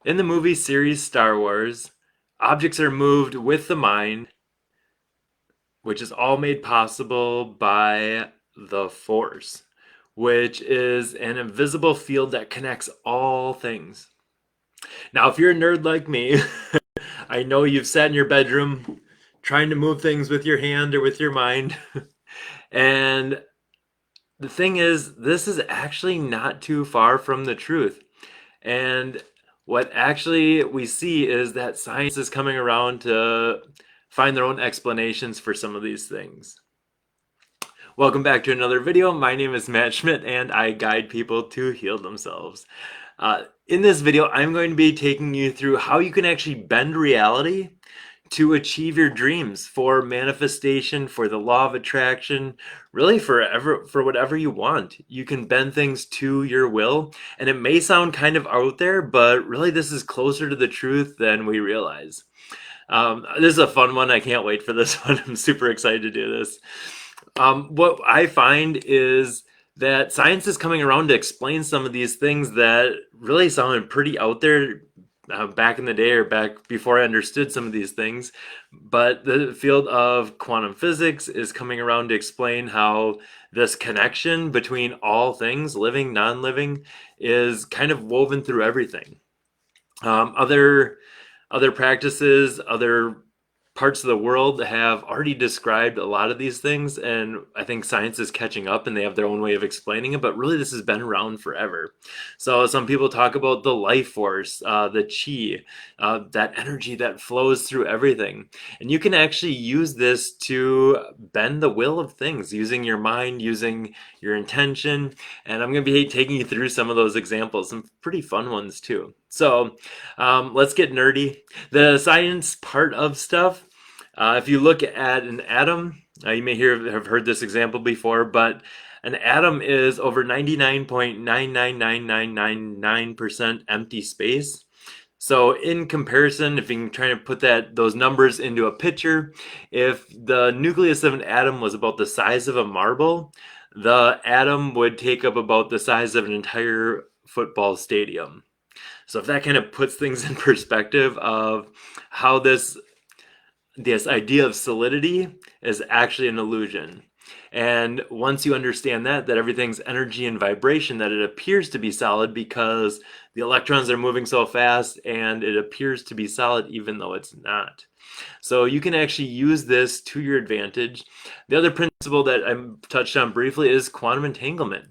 In the movie series Star Wars, objects are moved with the mind, which is all made possible by the Force, which is an invisible field that connects all things. Now, if you're a nerd like me, I know you've sat in your bedroom trying to move things with your hand or with your mind. And the thing is, this is actually not too far from the truth. And what actually we see is that science is coming around to find their own explanations for some of these things. Welcome back to another video. My name is Matt Schmidt and I guide people to heal themselves. In this video, I'm going to be taking you through how you can actually bend reality to achieve your dreams, for manifestation, for the law of attraction, really for whatever you want. You can bend things to your will, and it may sound kind of out there, but really this is closer to the truth than we realize. This is a fun one. I can't wait for this one. I'm super excited to do this. What I find is that science is coming around to explain some of these things that really sounded pretty out there back in the day, or back before I understood some of these things. But the field of quantum physics is coming around to explain how this connection between all things, living, non-living, is kind of woven through everything. Other practices, other parts of the world have already described a lot of these things, and I think science is catching up and they have their own way of explaining it, but really this has been around forever. So some people talk about the life force, the chi, that energy that flows through everything. And you can actually use this to bend the will of things using your mind, using your intention. And I'm going to be taking you through some of those examples, some pretty fun ones too. So let's get nerdy. The science part of stuff. If you look at an atom, you may have heard this example before, but an atom is over 99.999999% empty space. So in comparison, if you can try to put those numbers into a picture, if the nucleus of an atom was about the size of a marble, the atom would take up about the size of an entire football stadium. So if that kind of puts things in perspective of how this idea of solidity is actually an illusion. And once you understand that everything's energy and vibration, that it appears to be solid because the electrons are moving so fast and it appears to be solid even though it's not. So you can actually use this to your advantage. The other principle that I touched on briefly is quantum entanglement.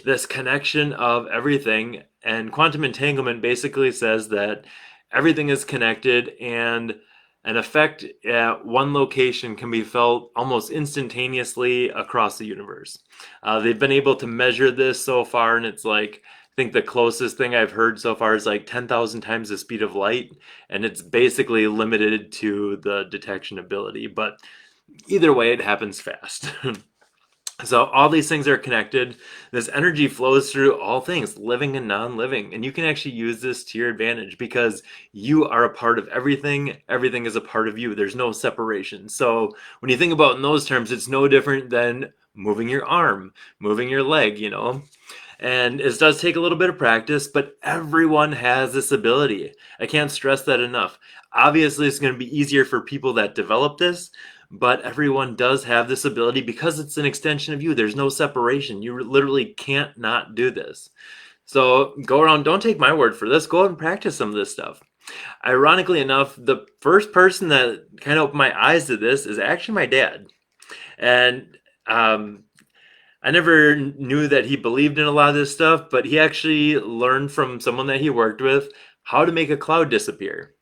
This connection of everything, and quantum entanglement basically says that everything is connected, and an effect at one location can be felt almost instantaneously across the universe. They've been able to measure this so far, and it's like, I think the closest thing I've heard so far is like 10,000 times the speed of light, and it's basically limited to the detection ability. But either way, it happens fast. So all these things are connected. This energy flows through all things, living and non-living. And you can actually use this to your advantage because you are a part of everything. Everything is a part of you. There's no separation. So when you think about it in those terms, it's no different than moving your arm, moving your leg, you know. And it does take a little bit of practice, but everyone has this ability. I can't stress that enough. Obviously, it's going to be easier for people that develop this, but everyone does have this ability because it's an extension of you. There's no separation. You literally can't not do this. So go around, don't take my word for this. Go out and practice some of this stuff. Ironically enough, the first person that kind of opened my eyes to this is actually my dad. And I never knew that he believed in a lot of this stuff, but he actually learned from someone that he worked with how to make a cloud disappear.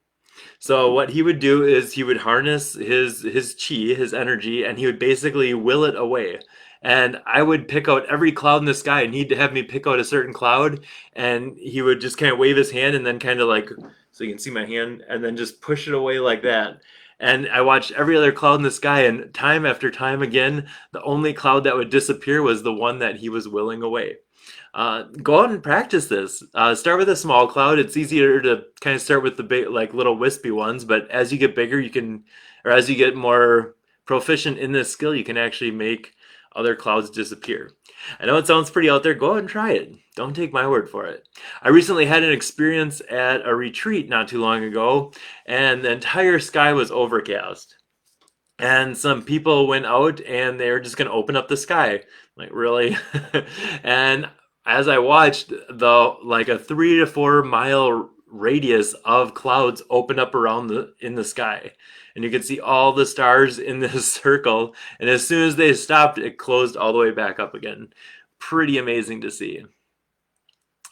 So what he would do is he would harness his chi, his energy, and he would basically will it away. And I would pick out every cloud in the sky, and he'd have me pick out a certain cloud, and he would just kind of wave his hand and then kind of like, so you can see my hand, and then just push it away like that. And I watched every other cloud in the sky, and time after time again, the only cloud that would disappear was the one that he was willing away. Go out and practice this. Start with a small cloud. It's easier to kind of start with the big, like little wispy ones, but as you get bigger, you can, or as you get more proficient in this skill, you can actually make other clouds disappear. I know it sounds pretty out there. Go ahead and try it. Don't take my word for it. I recently had an experience at a retreat not too long ago, and the entire sky was overcast. And some people went out and they were just going to open up the sky. Like, really? And as I watched, the like a 3 to 4 mile radius of clouds open up around the in the sky, and you could see all the stars in this circle. And as soon as they stopped, it closed all the way back up again. Pretty amazing to see.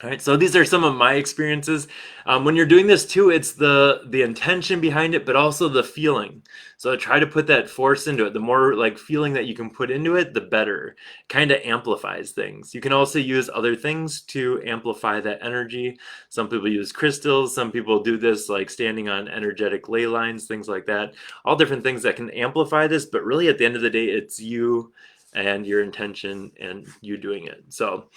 All right, so these are some of my experiences. When you're doing this too, it's the intention behind it, but also the feeling. So try to put that force into it. The more like feeling that you can put into it, the better. Kind of amplifies things. You can also use other things to amplify that energy. Some people use crystals. Some people do this like standing on energetic ley lines, things like that. All different things that can amplify this, but really at the end of the day, it's you and your intention and you doing it. So,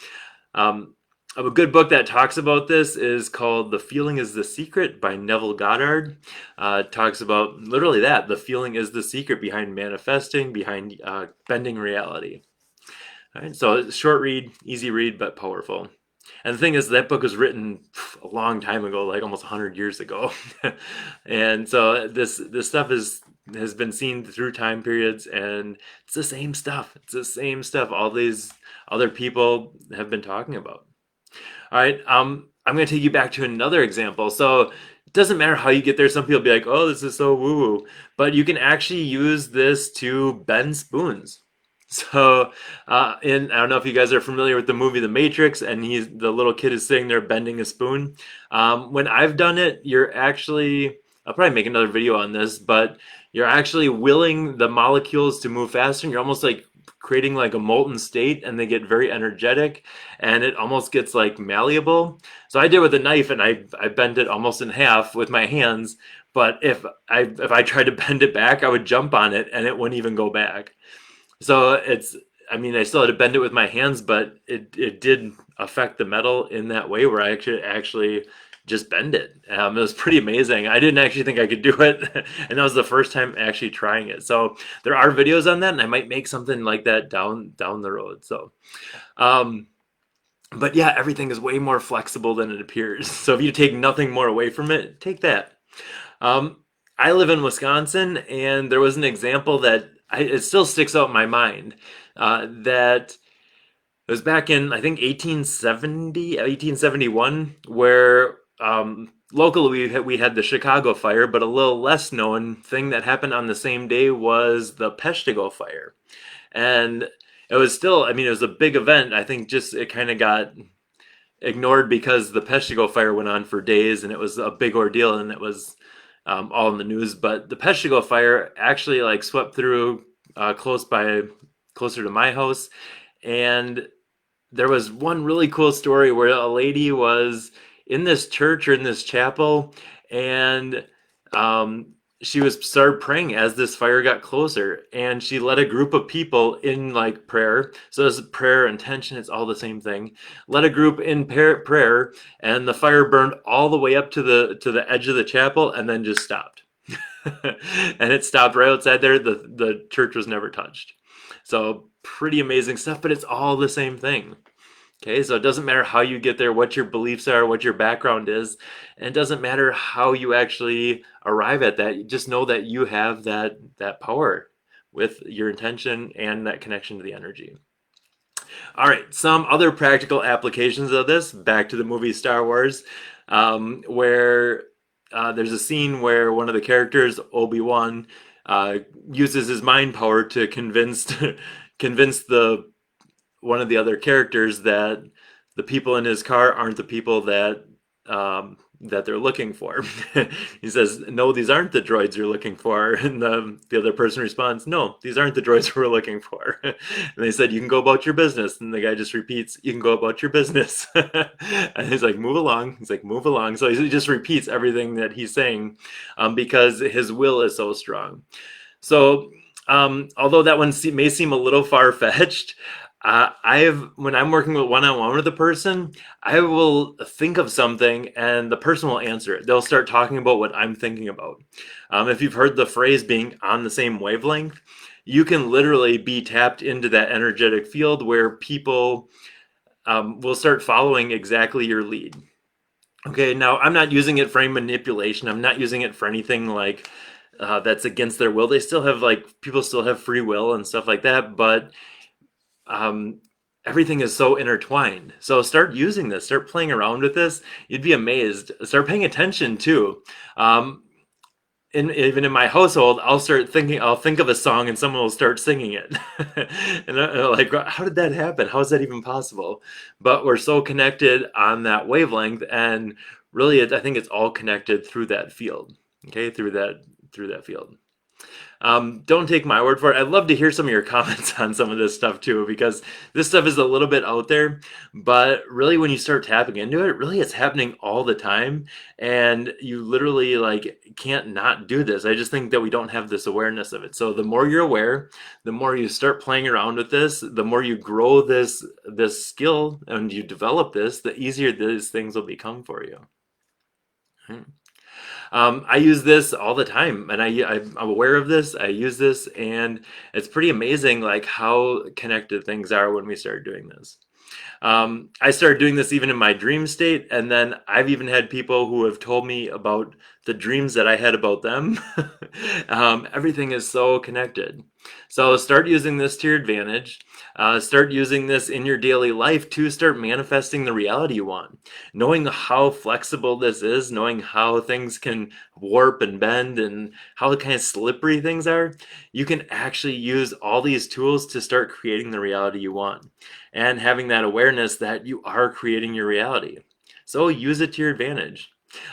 a good book that talks about this is called The Feeling is the Secret by Neville Goddard. It talks about literally that. The feeling is the secret behind manifesting, behind bending reality. All right, so short read, easy read, but powerful. And the thing is, that book was written a long time ago, like almost 100 years ago. And so this stuff has been seen through time periods, and it's the same stuff. It's the same stuff all these other people have been talking about. All right, I'm going to take you back to another example. So it doesn't matter how you get there. Some people be like, oh, this is so woo-woo. But you can actually use this to bend spoons. So, I don't know if you guys are familiar with the movie The Matrix, and the little kid is sitting there bending a spoon. When I've done it, I'll probably make another video on this, but you're actually willing the molecules to move faster, and you're almost like creating like a molten state, and they get very energetic, and it almost gets like malleable. So I did with a knife, and I bent it almost in half with my hands. But if I tried to bend it back, I would jump on it, and it wouldn't even go back. So I still had to bend it with my hands, but it did affect the metal in that way where I actually just bend it. It was pretty amazing. I didn't actually think I could do it, and that was the first time actually trying it. So there are videos on that, and I might make something like that down the road. So, but yeah, everything is way more flexible than it appears. So if you take nothing more away from it, take that. I live in Wisconsin, and there was an example that it still sticks out in my mind, that it was back in, I think, 1871, where locally we had the Chicago fire, but a little less known thing that happened on the same day was the Peshtigo fire. And it was still, it was a big event. I think just it kind of got ignored because the Peshtigo fire went on for days, and it was a big ordeal, and it was all in the news. But the Peshtigo fire actually like swept through closer to my house, and there was one really cool story where a lady was in this church or in this chapel, and she started praying as this fire got closer, and she led a group of people in like prayer. So this prayer intention, it's all the same thing. Led a group in prayer, and the fire burned all the way up to the edge of the chapel, and then just stopped. And it stopped right outside there. The church was never touched. So pretty amazing stuff, but it's all the same thing. Okay, so it doesn't matter how you get there, what your beliefs are, what your background is, and it doesn't matter how you actually arrive at that. You just know that you have that power with your intention and that connection to the energy. All right, some other practical applications of this, back to the movie Star Wars, where there's a scene where one of the characters, Obi-Wan, uses his mind power to convince one of the other characters that the people in his car aren't the people that they're looking for. He says, no, these aren't the droids you're looking for. And the other person responds, no, these aren't the droids we're looking for. And they said, you can go about your business. And the guy just repeats, you can go about your business. And he's like, move along. He's like, move along. So he just repeats everything that he's saying because his will is so strong. So although that one may seem a little far-fetched, when I'm working with one-on-one with a person, I will think of something and the person will answer it. They'll start talking about what I'm thinking about. If you've heard the phrase being on the same wavelength, you can literally be tapped into that energetic field where people will start following exactly your lead. Okay, now I'm not using it for any manipulation. I'm not using it for anything like that's against their will. They still have like people still have free will and stuff like that, but um, everything is so intertwined. So start using this, start playing around with this. You'd be amazed. Start paying attention too. Um, even in my household, I'll think of a song and someone will start singing it. And I'm like, how did that happen? How is that even possible? But we're so connected on that wavelength. And really, I think it's all connected through that field. Okay, through that field. Don't take my word for it. I'd love to hear some of your comments on some of this stuff too, because this stuff is a little bit out there, but really when you start tapping into it, really it's happening all the time, and you literally like can't not do this. I just think that we don't have this awareness of it. So the more you're aware, the more you start playing around with this, the more you grow this skill and you develop this, the easier these things will become for you. Hmm. I use this all the time, and I'm aware of this. I use this, and it's pretty amazing, like how connected things are when we start doing this. I started doing this even in my dream state, and then I've even had people who have told me about the dreams that I had about them. Everything is so connected. So start using this to your advantage. Start using this in your daily life to start manifesting the reality you want. Knowing how flexible this is, knowing how things can warp and bend, and how kind of slippery things are, you can actually use all these tools to start creating the reality you want, and having that awareness that you are creating your reality. So use it to your advantage.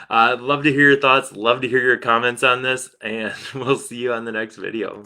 I'd love to hear your thoughts, love to hear your comments on this, and we'll see you on the next video.